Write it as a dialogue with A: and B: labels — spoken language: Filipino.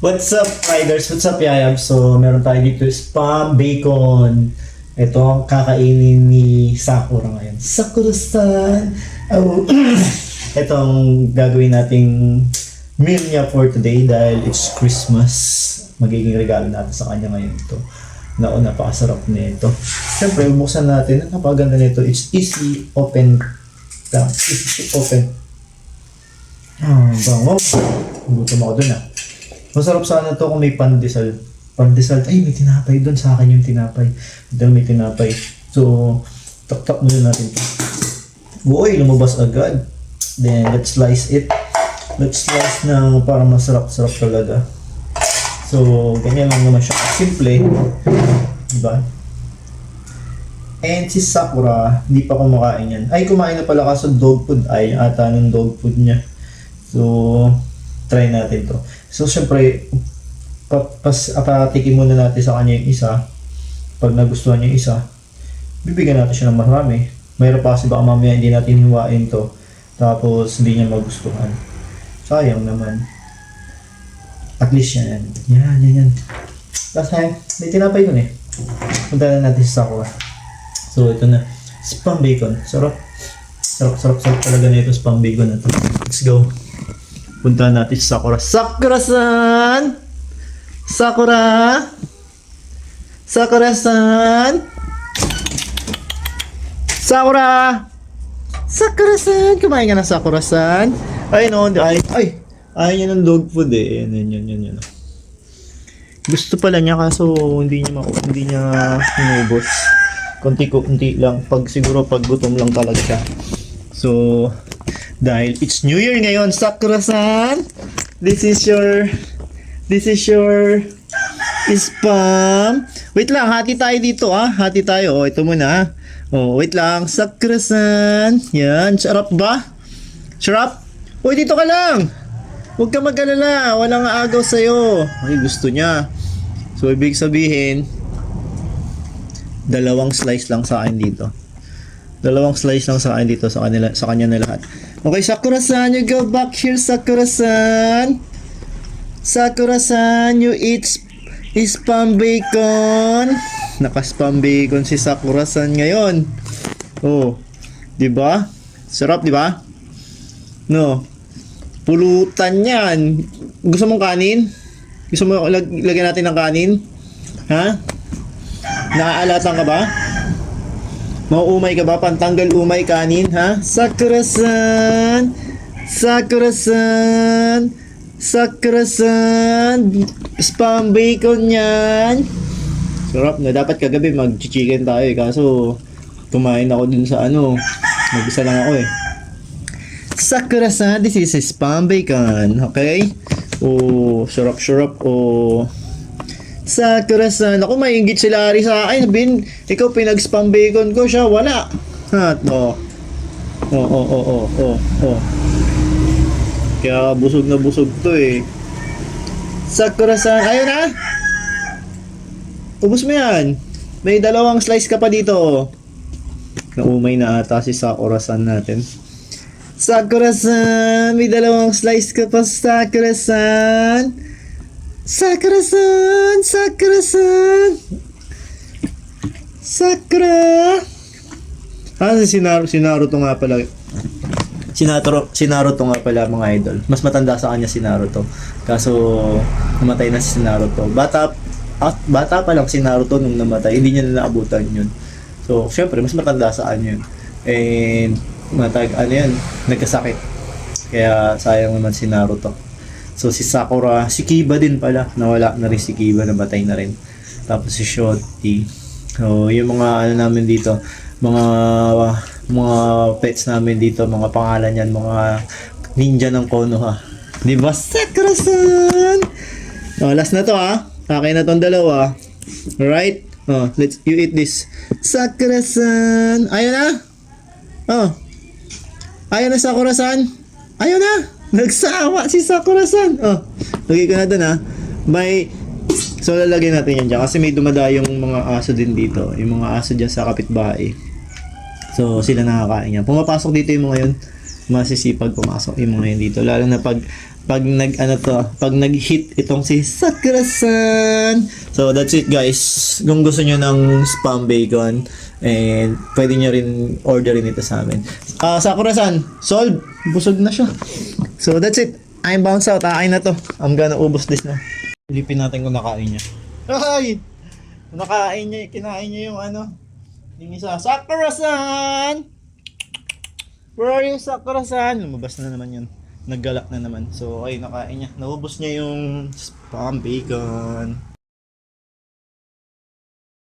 A: What's up, riders? What's up, Yayab? So, meron tayo dito spam bacon. Ito ang kakainin ni Sakura ngayon. Sakura-san! Oh. Ito ang gagawin nating meal niya for today dahil it's Christmas. Magiging regalo natin sa kanya ngayon ito. Napakasarap nito. Siyempre, buksan natin. Napakaganda nito. It's easy open. Easy open. Bango. Gutom ako dun ah. Masarap sana to kung may pandesal. Pandesal, ay may tinapay doon, sa akin yung tinapay. Dahil may tinapay. So, tak-tak muna natin ito. Uy, lumabas agad. Then, let's slice it. Let's slice na para masarap-sarap talaga. So, ganyan lang naman siya. Simple. Diba? And si Sakura, hindi pa kumakain yan. Ay, kumain na pala kaso dog food. Ay, ata ng dog food niya. So, try natin to. So, syempre, patikin muna natin sa kanya yung isa. Pag nagustuhan niya yung isa, bibigyan natin siya ng marami. Mayroon pa kasi baka mamaya hindi natin hiwain to. Tapos, hindi niya magustuhan. Sayang naman. At least yan. Yan. Last time, may tinapay dun eh. Punta na natin sa Sakura. So, ito na. Spam bacon. Sarap. Sarap talaga na ito spam bacon na to. Let's go. Puntahan natin si Sakura. Sakura-san! Sakura! Sakura-san! Sakura! Sakura-san! Kumain ka na, Sakura-san? Ay, no. Ay! Ayaw niya ng dog food eh. Yan. Gusto pala niya kaso hindi niya inubos. Kunti lang. Siguro pag gutom lang talaga siya. So, dahil it's New Year ngayon, Sakura-san, this is your spam. Wait lang, hati tayo dito ah. Hati tayo. Ito muna. Wait lang. Sakura-san. Yan, sarap ba? Sarap? Uy, dito ka lang. Huwag ka mag-alala. Walang agaw sa'yo. Ay, gusto niya. So, ibig sabihin, dalawang slice lang sa akin dito. Sa kanya na lahat. Okay, Sakura-san, you go back here, Sakura-san. Sakura-san, you eat spam bacon. Naka-spam bacon si Sakura-san ngayon. Oh, di ba? Sarap, di ba? No. Pulutan yan. Gusto mong kanin? Gusto mo lagyan natin ng kanin? Ha? Naaalatan ka ba? Mauumay ka ba? Pantanggal umay kanin, ha? Sakura-san! Sakura-san! Sakura-san! Spam bacon yan! Sarap na. Dapat kagabi mag-chicken tayo eh. Kaso, kumain ako dun sa mag-isa lang ako eh. Sakura-san, this is spam bacon. Okay? Oh, sarap. Oh. Sakura-san, ako maingit si Larry sa akin. Bin, ikaw pinag-spam bacon ko, siya wala. Ha, to. Oh. Kaya busog na busog to eh. Sakura-san, ayun na. Ubus mo yan. May dalawang slice ka pa dito. Naumay na ata si Sakura-san natin. Sakura-san, may dalawang slice ka pa, Sakura-san. Sakura-san! Sakura! Si Naruto nga pala. Si Naruto nga pala, mga idol. Mas matanda sa kanya si Naruto. Kaso, namatay na si Naruto. Bata pa lang si Naruto nung namatay. Hindi niya na naabutan yun. So, syempre, mas matanda sa kanya yun. And, nagkasakit. Kaya, sayang naman si Naruto. So si Sakura, si Kiba din pala, nawala na rin si Kiba, nabatay na rin. Tapos si Shotty. So yung mga namin dito, mga pets namin dito, mga pangalan yan, mga ninja ng Konoha. Di ba? Sakura-san! Last na to ha. Akin na tong dalawa. Alright? You eat this. Sakura-san! Ayaw na? Ayaw na, Sakura-san? Ayaw na! Nagsawa si Sakura-san. Lagay ko na dun ha. So lalagyan natin yan dyan kasi may dumadayong mga aso din dito. Yung mga aso dyan sa kapitbahay. So sila nakakain yan. Pumapasok dito yung mga yun. masisipag pumasok yung mga yun dito. Lalo na pag nag-hit itong si Sakura-san. So that's it guys. Kung gusto nyo ng spam bacon, and pwede nyo rin orderin ito sa amin. Sakura-san, solved. Busog na siya. So that's it. I'm bounce out. Kakain na to. I'm gonna ubos this na. Pilipin natin kung nakain niya. Ay! Nakain niya, kinain niya yung yung isa. Sakura-san! Where are you, Sakura-san? Lumabas na naman yun. Naggalak na naman. So, ay, nakain niya. Naubos niya yung spam bacon.